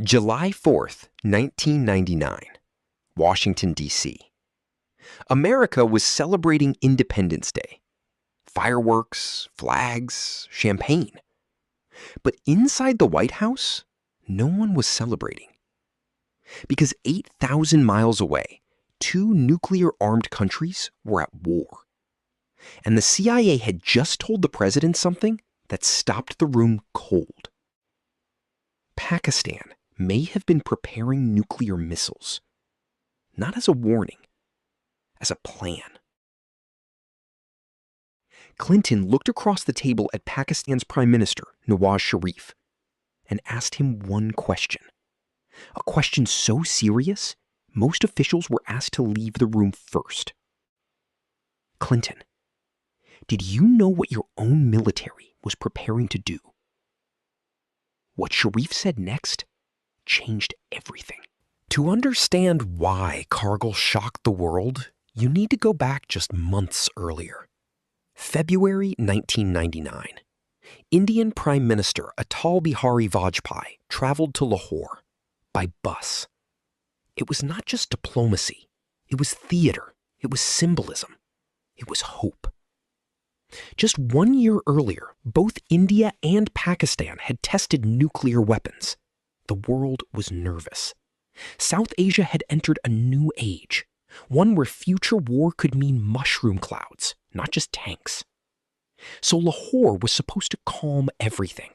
July 4th, 1999, Washington, D.C. America was celebrating Independence Day. Fireworks, flags, champagne. But inside the White House, no one was celebrating. Because 8,000 miles away, two nuclear-armed countries were at war. And the CIA had just told the president something that stopped the room cold. Pakistan may have been preparing nuclear missiles, not as a warning, as a plan. Clinton looked across the table at Pakistan's Prime Minister, Nawaz Sharif, and asked him one question. A question so serious, most officials were asked to leave the room first. Clinton, did you know what your own military was preparing to do? What Sharif said next changed everything. To understand why Kargil shocked the world, you need to go back just months earlier. February 1999. Indian Prime Minister Atal Bihari Vajpayee traveled to Lahore by bus. It was not just diplomacy. It was theater. It was symbolism. It was hope. Just 1 year earlier, both India and Pakistan had tested nuclear weapons. The world was nervous. South Asia had entered a new age, one where future war could mean mushroom clouds, not just tanks. So Lahore was supposed to calm everything.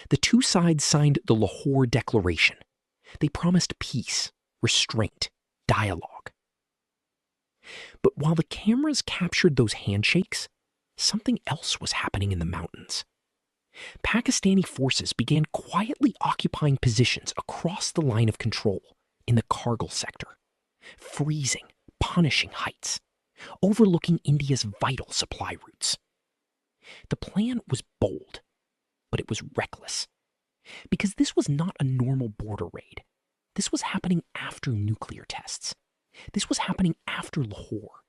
The two sides signed the Lahore Declaration. They promised peace, restraint, dialogue. But while the cameras captured those handshakes, something else was happening in the mountains. Pakistani forces began quietly occupying positions across the line of control in the Kargil sector, freezing, punishing heights, overlooking India's vital supply routes. The plan was bold, but it was reckless, because this was not a normal border raid. This was happening after nuclear tests. This was happening after Lahore.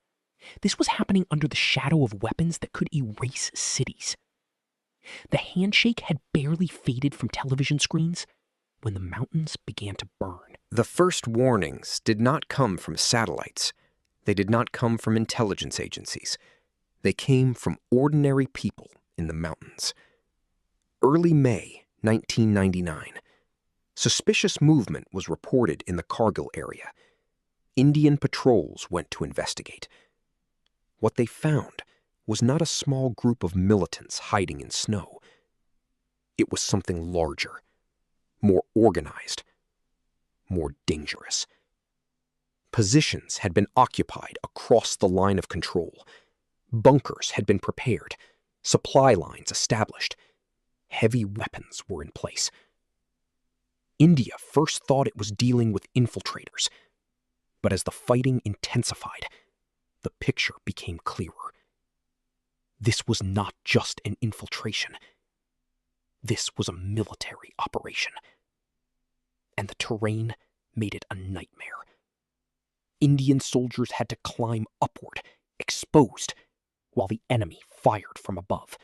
This was happening under the shadow of weapons that could erase cities. The handshake had barely faded from television screens when the mountains began to burn. The first warnings did not come from satellites. They did not come from intelligence agencies. They came from ordinary people in the mountains. Early May 1999. Suspicious movement was reported in the Kargil area. Indian patrols went to investigate. What they found was not a small group of militants hiding in snow. It was something larger, more organized, more dangerous. Positions had been occupied across the line of control. Bunkers had been prepared, supply lines established. Heavy weapons were in place. India first thought it was dealing with infiltrators, but as the fighting intensified, the picture became clearer. This was not just an infiltration. This was a military operation. And the terrain made it a nightmare. Indian soldiers had to climb upward, exposed, while the enemy fired from above.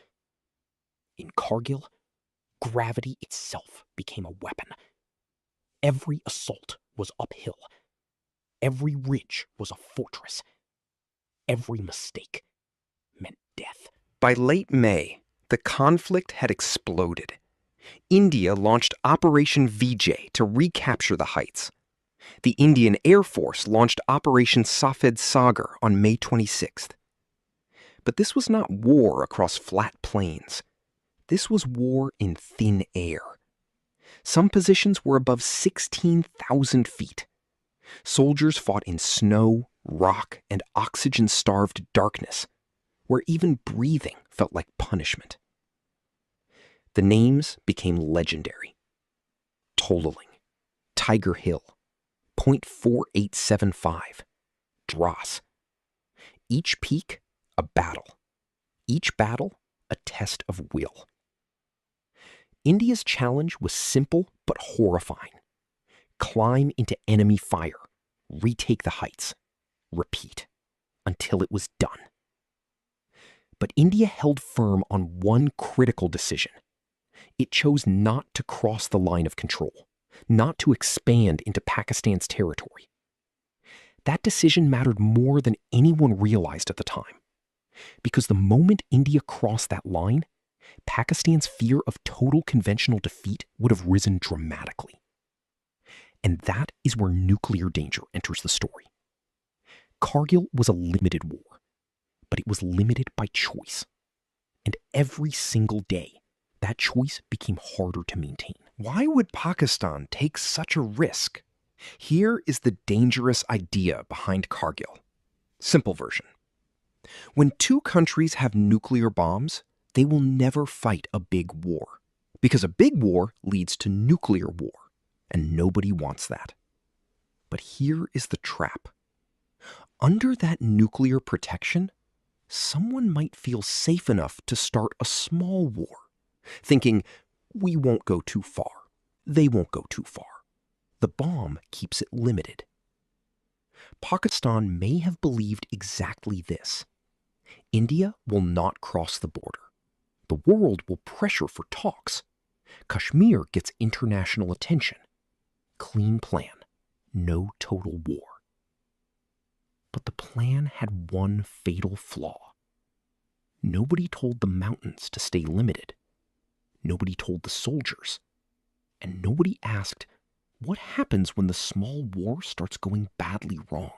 In Kargil, gravity itself became a weapon. Every assault was uphill. Every ridge was a fortress. Every mistake meant death. By late May, the conflict had exploded. India launched Operation Vijay to recapture the heights. The Indian Air Force launched Operation Safed Sagar on May 26th. But this was not war across flat plains. This was war in thin air. Some positions were above 16,000 feet. Soldiers fought in snow, rock, and oxygen-starved darkness, where even breathing felt like punishment. The names became legendary. Tololing, Tiger Hill, .4875, Dras. Each peak, a battle. Each battle, a test of will. India's challenge was simple but horrifying. Climb into enemy fire, retake the heights, repeat, until it was done. But India held firm on one critical decision. It chose not to cross the line of control, not to expand into Pakistan's territory. That decision mattered more than anyone realized at the time, because the moment India crossed that line, Pakistan's fear of total conventional defeat would have risen dramatically. And that is where nuclear danger enters the story. Kargil was a limited war, but it was limited by choice. And every single day, that choice became harder to maintain. Why would Pakistan take such a risk? Here is the dangerous idea behind Kargil. Simple version. When two countries have nuclear bombs, they will never fight a big war, because a big war leads to nuclear war, and nobody wants that. But here is the trap. Under that nuclear protection, someone might feel safe enough to start a small war, thinking, we won't go too far, they won't go too far. The bomb keeps it limited. Pakistan may have believed exactly this. India will not cross the border. The world will pressure for talks. Kashmir gets international attention. Clean plan. No total war. But the plan had one fatal flaw. Nobody told the mountains to stay limited. Nobody told the soldiers. And nobody asked, what happens when the small war starts going badly wrong?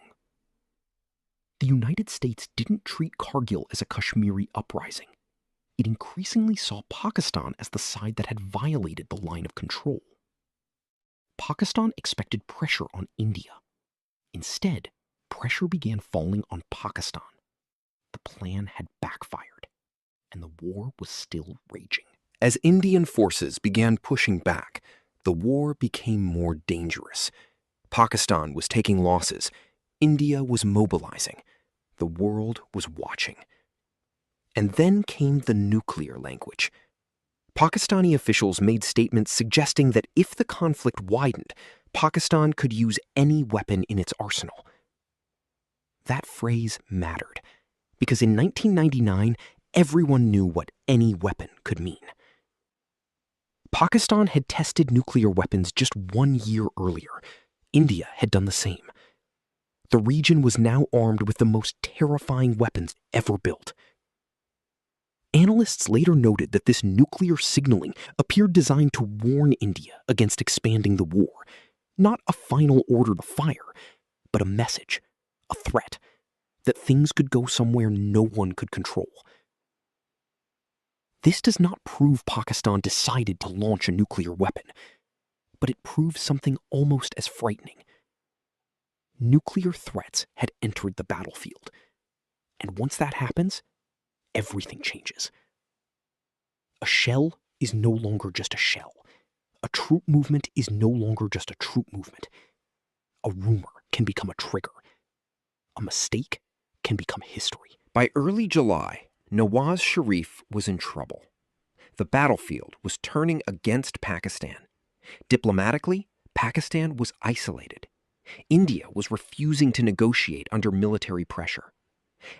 The United States didn't treat Kargil as a Kashmiri uprising. It increasingly saw Pakistan as the side that had violated the line of control. Pakistan expected pressure on India. Instead, pressure began falling on Pakistan. The plan had backfired, and the war was still raging. As Indian forces began pushing back, the war became more dangerous. Pakistan was taking losses. India was mobilizing. The world was watching. And then came the nuclear language. Pakistani officials made statements suggesting that if the conflict widened, Pakistan could use any weapon in its arsenal. That phrase mattered, because in 1999, everyone knew what any weapon could mean. Pakistan had tested nuclear weapons just 1 year earlier. India had done the same. The region was now armed with the most terrifying weapons ever built. Analysts later noted that this nuclear signaling appeared designed to warn India against expanding the war. Not a final order to fire, but a message, a threat, that things could go somewhere no one could control. This does not prove Pakistan decided to launch a nuclear weapon, but it proves something almost as frightening. Nuclear threats had entered the battlefield, and once that happens, everything changes. A shell is no longer just a shell. A troop movement is no longer just a troop movement. A rumor can become a trigger. A mistake can become history. By early July, Nawaz Sharif was in trouble. The battlefield was turning against Pakistan. Diplomatically, Pakistan was isolated. India was refusing to negotiate under military pressure.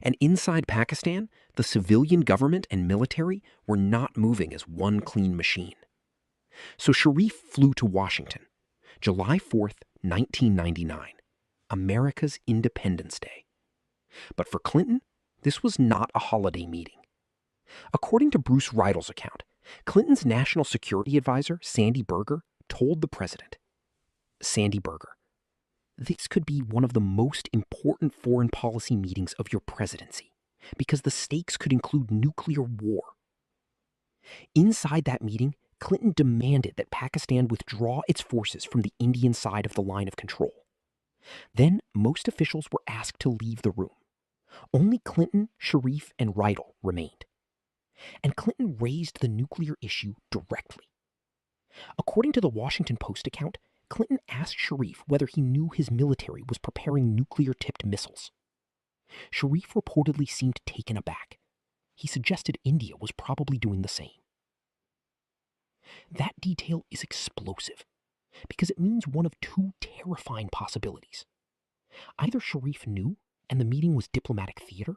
And inside Pakistan, the civilian government and military were not moving as one clean machine. So Sharif flew to Washington, July 4th, 1999, America's Independence Day. But for Clinton, this was not a holiday meeting. According to Bruce Riedel's account, Clinton's national security advisor, Sandy Berger, told the president, Sandy Berger, this could be one of the most important foreign policy meetings of your presidency, because the stakes could include nuclear war. Inside that meeting, Clinton demanded that Pakistan withdraw its forces from the Indian side of the line of control. Then most officials were asked to leave the room. Only Clinton, Sharif, and Riedel remained. And Clinton raised the nuclear issue directly. According to the Washington Post account, Clinton asked Sharif whether he knew his military was preparing nuclear-tipped missiles. Sharif reportedly seemed taken aback. He suggested India was probably doing the same. That detail is explosive, because it means one of two terrifying possibilities. Either Sharif knew, and the meeting was diplomatic theater,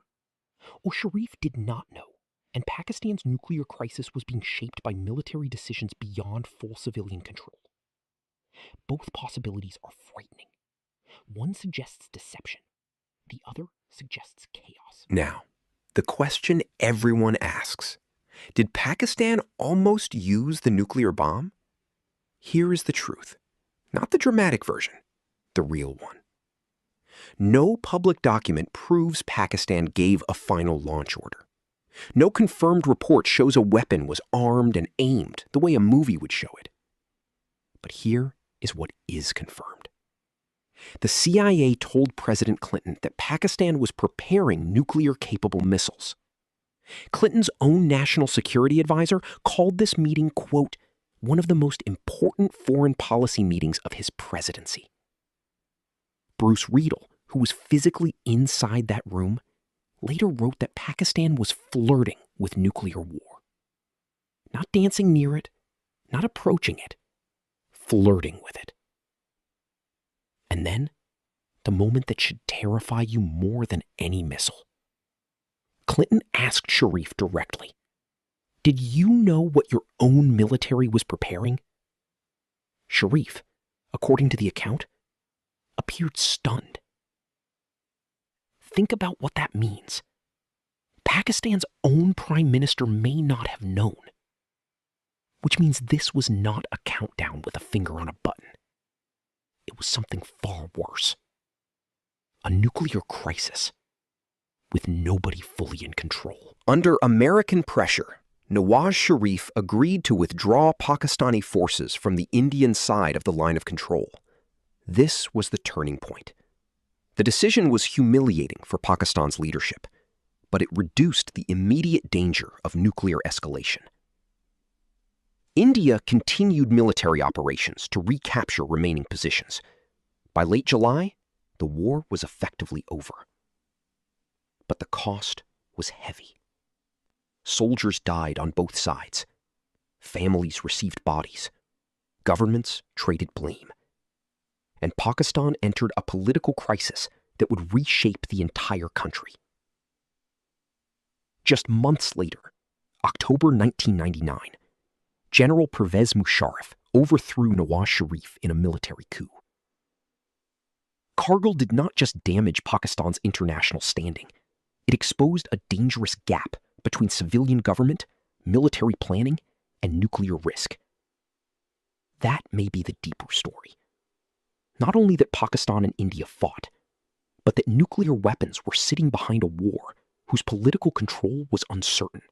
or Sharif did not know, and Pakistan's nuclear crisis was being shaped by military decisions beyond full civilian control. Both possibilities are frightening. One suggests deception. The other suggests chaos. Now, the question everyone asks, did Pakistan almost use the nuclear bomb? Here is the truth. Not the dramatic version, the real one. No public document proves Pakistan gave a final launch order. No confirmed report shows a weapon was armed and aimed the way a movie would show it. But here is what is confirmed. The CIA told President Clinton that Pakistan was preparing nuclear-capable missiles. Clinton's own national security advisor called this meeting, quote, one of the most important foreign policy meetings of his presidency. Bruce Riedel, who was physically inside that room, later wrote that Pakistan was flirting with nuclear war. Not dancing near it, not approaching it, flirting with it. And then, the moment that should terrify you more than any missile. Clinton asked Sharif directly, "Did you know what your own military was preparing?" Sharif, according to the account, appeared stunned. Think about what that means. Pakistan's own prime minister may not have known, which means this was not a countdown with a finger on a button. It was something far worse. A nuclear crisis with nobody fully in control. Under American pressure, Nawaz Sharif agreed to withdraw Pakistani forces from the Indian side of the line of control. This was the turning point. The decision was humiliating for Pakistan's leadership, but it reduced the immediate danger of nuclear escalation. India continued military operations to recapture remaining positions. By late July, the war was effectively over. But the cost was heavy. Soldiers died on both sides. Families received bodies. Governments traded blame. And Pakistan entered a political crisis that would reshape the entire country. Just months later, October 1999, General Pervez Musharraf overthrew Nawaz Sharif in a military coup. Kargil did not just damage Pakistan's international standing, it exposed a dangerous gap between civilian government, military planning, and nuclear risk. That may be the deeper story. Not only that Pakistan and India fought, but that nuclear weapons were sitting behind a war whose political control was uncertain.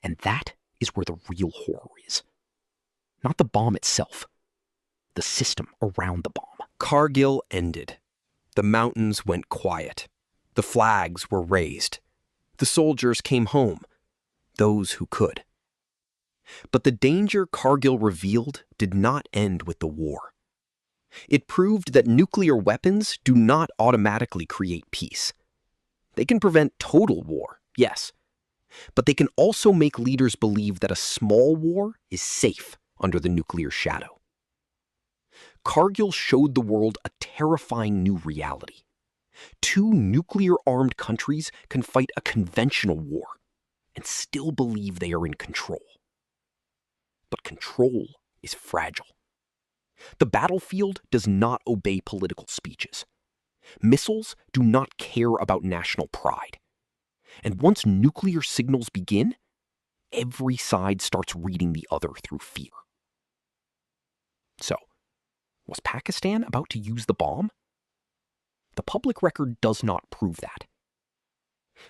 And that is where the real horror is. Not the bomb itself, the system around the bomb. Kargil ended. The mountains went quiet. The flags were raised. The soldiers came home, those who could. But the danger Kargil revealed did not end with the war. It proved that nuclear weapons do not automatically create peace. They can prevent total war, yes, but they can also make leaders believe that a small war is safe under the nuclear shadow. Kargil showed the world a terrifying new reality. Two nuclear-armed countries can fight a conventional war and still believe they are in control. But control is fragile. The battlefield does not obey political speeches. Missiles do not care about national pride. And once nuclear signals begin, every side starts reading the other through fear. So, was Pakistan about to use the bomb? The public record does not prove that.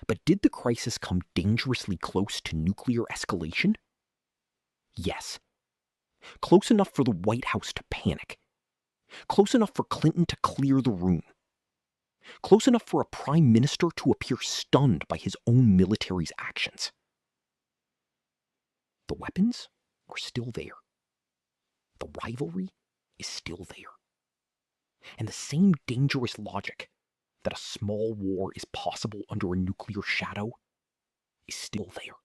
But did the crisis come dangerously close to nuclear escalation? Yes. Close enough for the White House to panic. Close enough for Clinton to clear the room. Close enough for a prime minister to appear stunned by his own military's actions. The weapons are still there. The rivalry is still there. And the same dangerous logic that a small war is possible under a nuclear shadow is still there.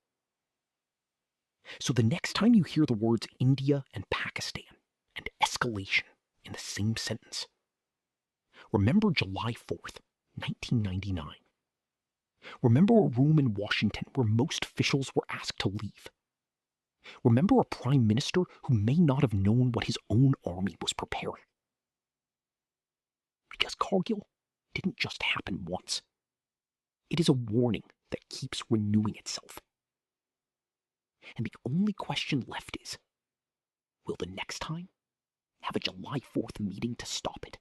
So the next time you hear the words India and Pakistan and escalation in the same sentence, remember July 4th, 1999. Remember a room in Washington where most officials were asked to leave. Remember a prime minister who may not have known what his own army was preparing. Because Kargil didn't just happen once. It is a warning that keeps renewing itself. And the only question left is, will the next time have a July 4th meeting to stop it?